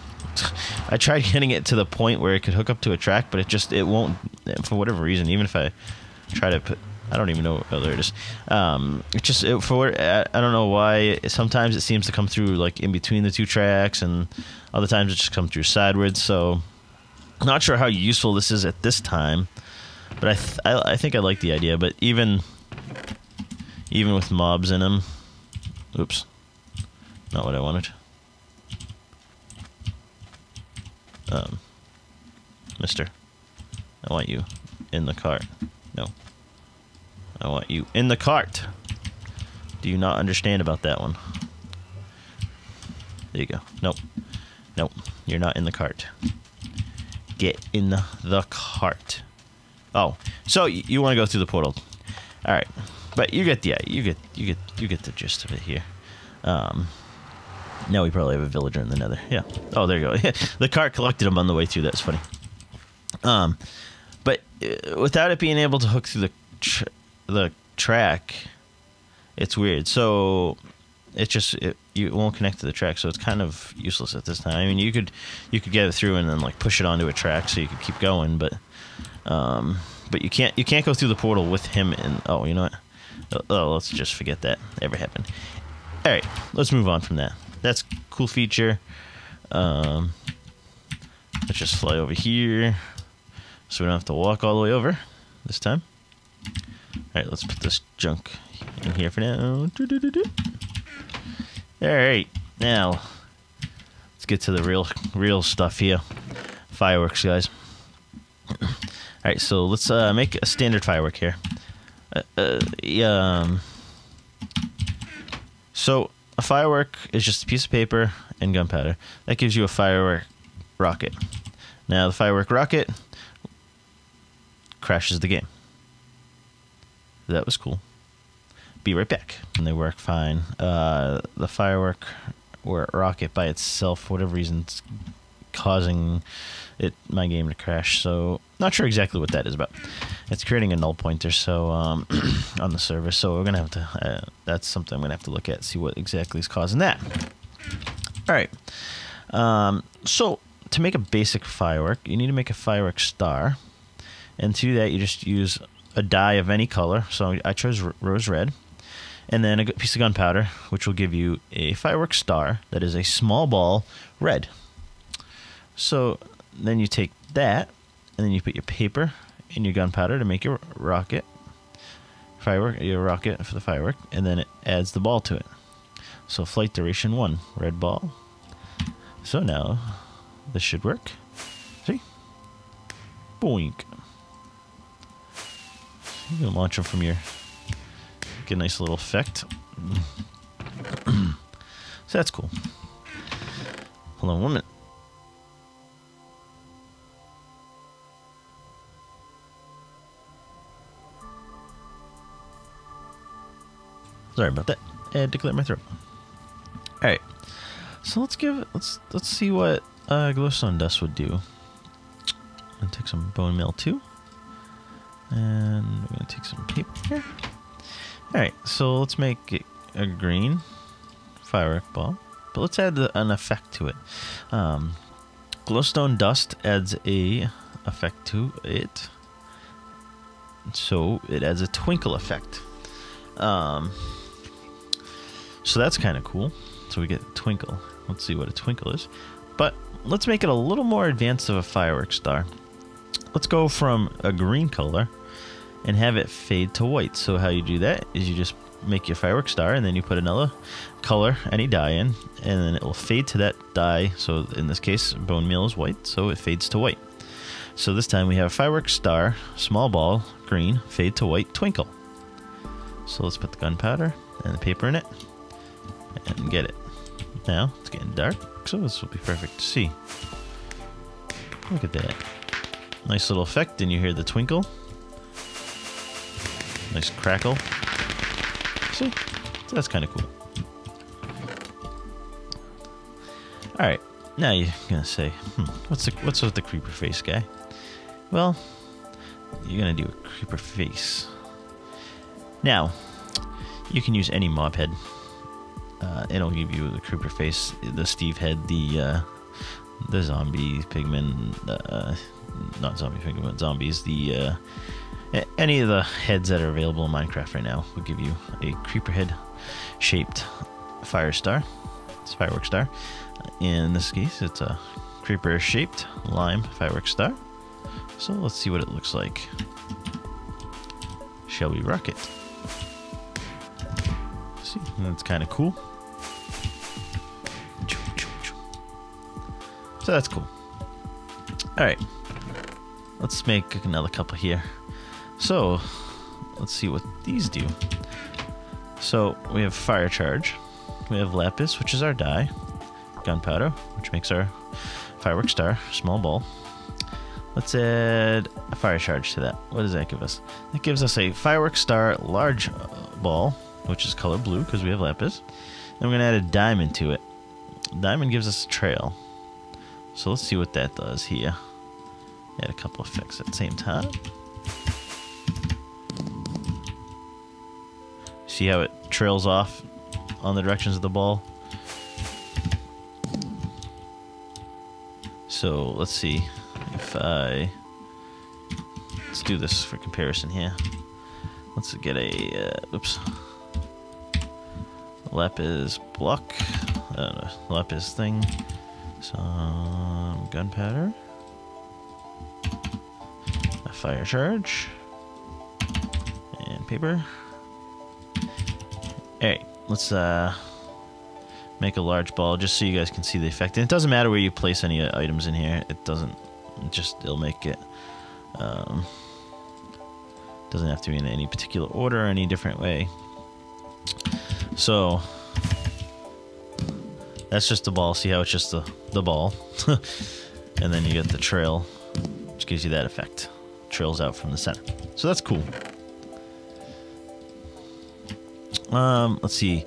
I tried getting it to the point where it could hook up to a track, but it won't, for whatever reason. Even if I try to put, I don't even know. Oh, there it is. I don't know why. Sometimes it seems to come through like in between the two tracks, and other times it just comes through sideways. So, not sure how useful this is at this time, but I think I like the idea. But even with mobs in them, oops, not what I wanted. Mister, I want you in the cart. No. I want you in the cart. Do you not understand about that one? There you go. Nope. Nope. You're not in the cart. Get in the cart. Oh, so you want to go through the portal? All right, but you get the the gist of it here. Now we probably have a villager in the nether. Yeah. Oh, there you go. The cart collected them on the way through. That's funny. But without it being able to hook through the track, it's weird. So you won't connect to the track, so it's kind of useless at this time. I mean, you could get it through and then like push it onto a track so you could keep going, but you can't go through the portal with him. And oh, you know what? Oh, let's just forget that ever happened. All right, let's move on from that. That's a cool feature. Let's just fly over here, so we don't have to walk all the way over this time. All right, let's put this junk in here for now. All right, now let's get to the real stuff here. Fireworks, guys. All right, so let's make a standard firework here. So a firework is just a piece of paper and gunpowder. That gives you a firework rocket. Now the firework rocket crashes the game. That was cool. Be right back. And they work fine. The firework or rocket by itself, for whatever reason, it's causing my game to crash. So not sure exactly what that is about. It's creating a null pointer so on the server. So we're gonna have to. That's something I'm gonna have to look at, see what exactly is causing that. All right. So to make a basic firework, you need to make a firework star, and to do that, you just use a dye of any color. So I chose rose red. And then a piece of gunpowder, which will give you a firework star that is a small ball red. So then you take that, and then you put your paper and your gunpowder to make your rocket, your rocket for the firework, and then it adds the ball to it. So flight duration 1, red ball. So now this should work. See? Boink. You can launch them from your. Get a nice little effect. So that's cool. Hold on 1 minute. Sorry about that. I had to clear my throat. All right. So let's see what glowstone dust would do. I'm gonna take some bone meal too, and we're gonna take some paper here. Alright, so let's make it a green firework ball, but let's add an effect to it. Glowstone dust adds a effect to it, so it adds a twinkle effect. So that's kind of cool. So we get twinkle. Let's see what a twinkle is. But let's make it a little more advanced of a firework star. Let's go from a green color and have it fade to white. So how you do that is you just make your firework star, and then you put another color, any dye in, and then it will fade to that dye. So in this case, bone meal is white, so it fades to white. So this time we have a firework star, small ball, green, fade to white, twinkle. So let's put the gunpowder and the paper in it and get it. Now it's getting dark, so this will be perfect to see. Look at that. Nice little effect, and you hear the twinkle. Nice crackle. See? So that's kind of cool. Alright, now you're gonna say, what's with the creeper face guy? Well, you're gonna do a creeper face. Now, you can use any mob head. It'll give you the creeper face, the Steve head, the zombie pigmen, not zombie pigmen, but zombies, any of the heads that are available in Minecraft right now will give you a creeper head shaped fire star. It's a firework star. In this case, it's a creeper shaped lime firework star. So let's see what it looks like. Shall we rock it? See, that's kind of cool. So that's cool. Alright, let's make another couple here. So, let's see what these do. So, we have fire charge. We have lapis, which is our dye. Gunpowder, which makes our firework star, small ball. Let's add a fire charge to that. What does that give us? That gives us a firework star large ball, which is color blue because we have lapis. And we're going to add a diamond to it. Diamond gives us a trail. So let's see what that does here. Add a couple effects at the same time. See how it trails off on the directions of the ball? So let's see if let's do this for comparison here. Let's get a lapis block, lapis thing, some gunpowder, a fire charge, and paper. Alright, let's make a large ball just so you guys can see the effect. And it doesn't matter where you place any items in here. It'll make it, doesn't have to be in any particular order or any different way. So, that's just the ball. See how it's just the ball? And then you get the trail, which gives you that effect. Trails out from the center. So that's cool. Let's see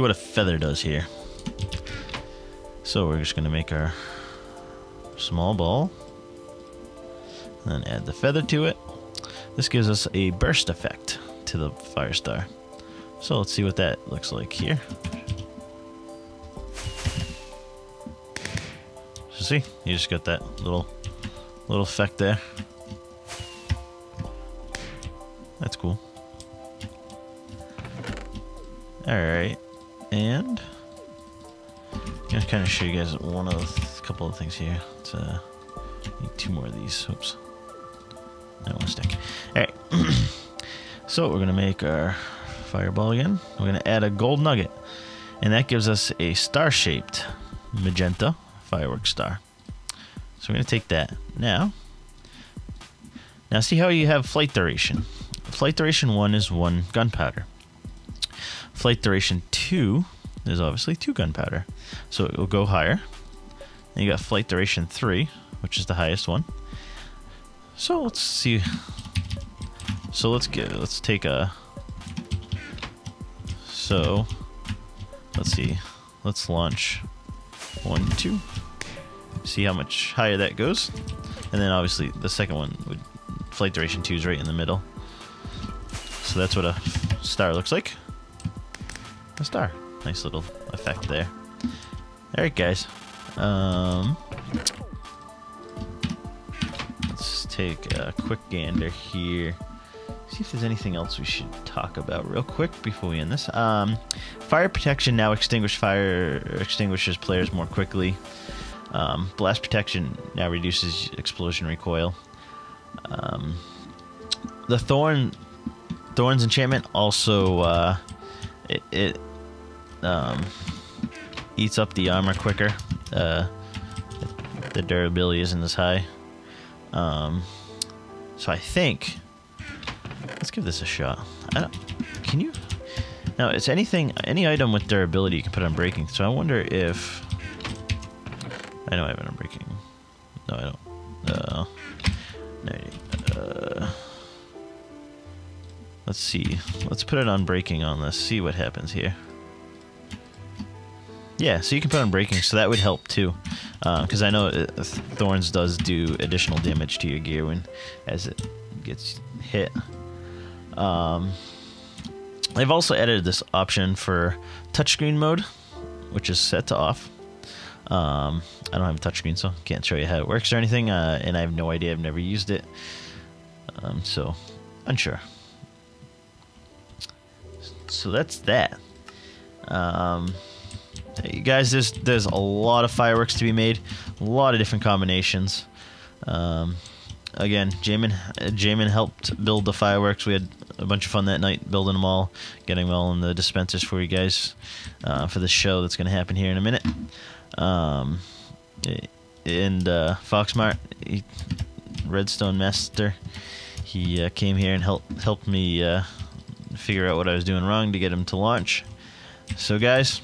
what a feather does here. So we're just gonna make our small ball and then add the feather to it. This gives us a burst effect to the fire star. So let's see what that looks like here. So see, you just got that little effect there. That's cool. Alright, and I'm gonna kind of show you guys a couple of things here. Let's need 2 more of these. Oops, that won't stick. Alright, so we're gonna make our fireball again. We're gonna add a gold nugget, and that gives us a star-shaped magenta fireworks star. So we're gonna take that now. Now see how you have flight duration. Flight duration 1 is 1 gunpowder. Flight duration 2 is obviously 2 gunpowder, so it will go higher. And you got flight duration 3, which is the highest one. So let's see. So let's take a. So let's see. Let's launch 1, 2. See how much higher that goes, and then obviously the second one would flight duration 2 is right in the middle. So that's what a star looks like. A star. Nice little effect there. Alright guys. Let's take a quick gander here. See if there's anything else we should talk about real quick before we end this. Fire protection now extinguishes players more quickly. Blast protection now reduces explosion recoil. The Thorns enchantment also it eats up the armor quicker. The durability isn't as high. So I think let's give this a shot. Can you? Now it's any item with durability you can put on breaking. So I wonder if I know I have it on breaking. No, I don't. Let's see. Let's put it on breaking on this. See what happens here. Yeah, so you can put on breaking, so that would help too. Because I know Thorns does do additional damage to your gear as it gets hit. They've also added this option for touchscreen mode, which is set to off. I don't have a touchscreen, so can't show you how it works or anything, and I have no idea. I've never used it, so unsure. So that's that. You guys, there's a lot of fireworks to be made, a lot of different combinations. Again, Jamin helped build the fireworks. We had a bunch of fun that night building them all, getting them all in the dispensers for you guys for the show that's going to happen here in a minute. And Foxmart, Redstone Master, he came here and helped me figure out what I was doing wrong to get him to launch. So guys,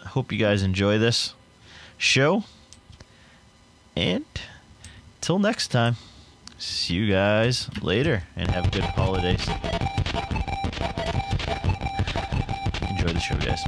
I hope you guys enjoy this show, and till next time, see you guys later, and have good holidays. Enjoy the show, guys.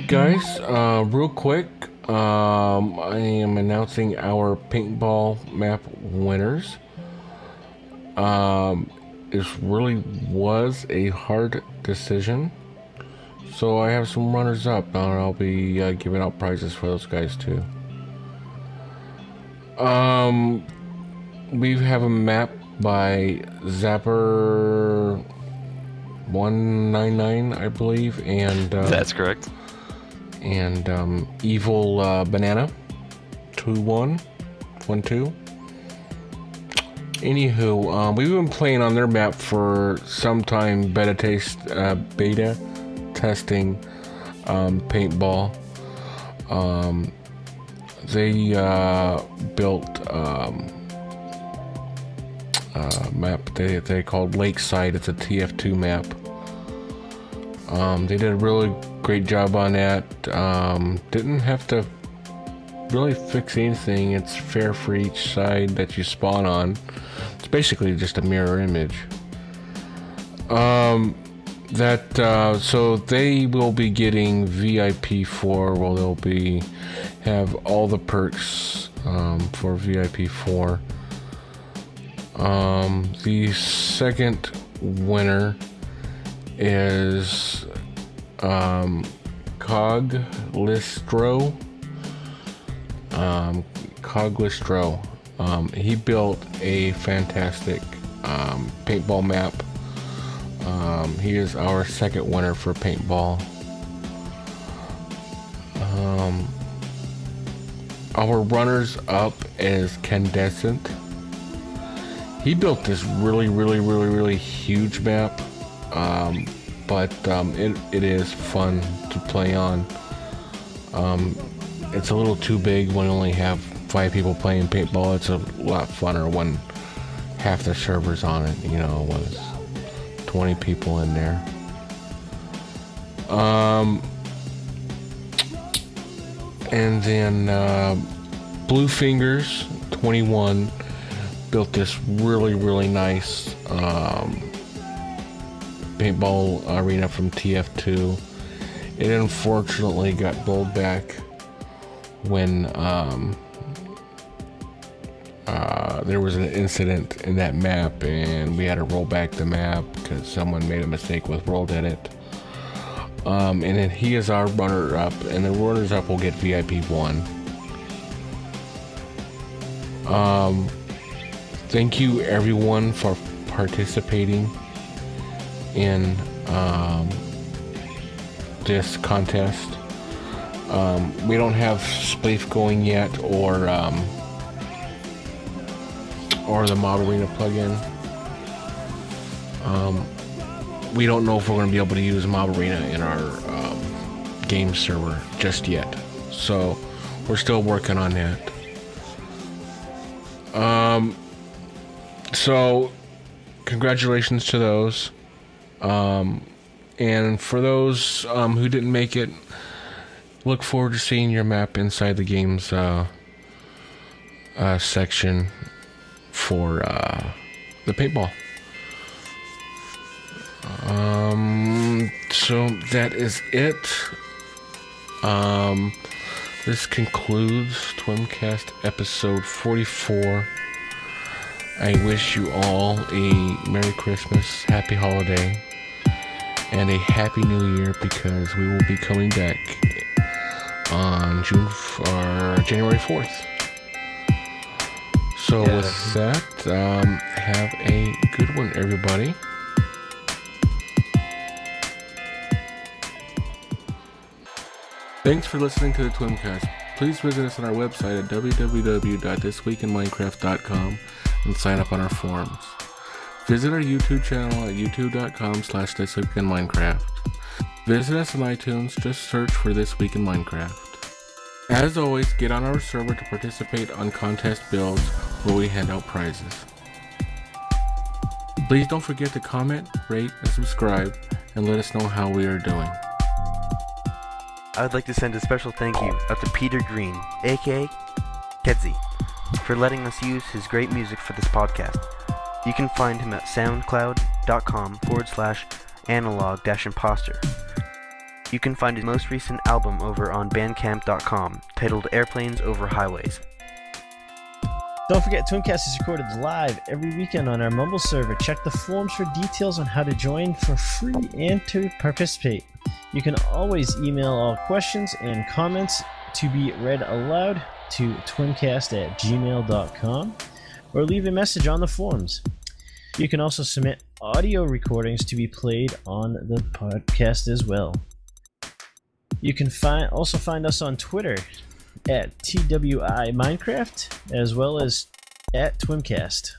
Alright guys, real quick, I am announcing our paintball map winners. It really was a hard decision, so I have some runners up, and I'll be giving out prizes for those guys too. We have a map by Zapper199, I believe, and that's correct. And Evil Banana 2112. Anywho, we've been playing on their map for some time, beta testing paintball. They built a map they called Lakeside. It's a TF2 map. They did a really great job on that. Didn't have to really fix anything. It's fair for each side that you spawn on. It's basically just a mirror image. So they will be getting VIP 4. Well, they'll have all the perks for VIP 4. The second winner is Coglistro. He built a fantastic paintball map. He is our second winner for paintball. Our runners up is Candescent. He built this really huge map, but it is fun to play on. It's a little too big when you only have 5 people playing paintball. It's a lot funner when half the servers on it, you know, when it's 20 people in there. And then Blue Fingers 21 built this really nice paintball arena from TF2. It unfortunately got rolled back when there was an incident in that map, and we had to roll back the map because someone made a mistake with rolled edit. And then he is our runner up, and the runners up will get VIP 1. Thank you everyone for participating in this contest. We don't have Spleef going yet, or the Model Arena plugin. We don't know if we're going to be able to use Mob Arena in our game server just yet, so we're still working on that. So congratulations to those, and for those who didn't make it, look forward to seeing your map inside the game's section for the paintball. So that is it. This concludes TWIMCast episode 44. I wish you all a Merry Christmas, Happy Holiday, and a Happy New Year, because we will be coming back on January 4th. So with that, have a good one, everybody. Thanks for listening to the TWIMCast. Please visit us on our website at www.thisweekinminecraft.com and sign up on our forums. Visit our YouTube channel at youtube.com/thisweekinminecraft. Visit us on iTunes, just search for This Week in Minecraft. As always, get on our server to participate on contest builds where we hand out prizes. Please don't forget to comment, rate, and subscribe, and let us know how we are doing. I would like to send a special thank you out to Peter Green, aka Kedzie, for letting us use his great music for this podcast. You can find him at soundcloud.com/analog-imposter. You can find his most recent album over on bandcamp.com, titled Airplanes Over Highways. Don't forget, TWIMCast is recorded live every weekend on our Mumble server. Check the forums for details on how to join for free and to participate. You can always email all questions and comments to be read aloud to twimcast@gmail.com or leave a message on the forums. You can also submit audio recordings to be played on the podcast as well. You can also find us on Twitter at TWI Minecraft, as well as at TWIMCast.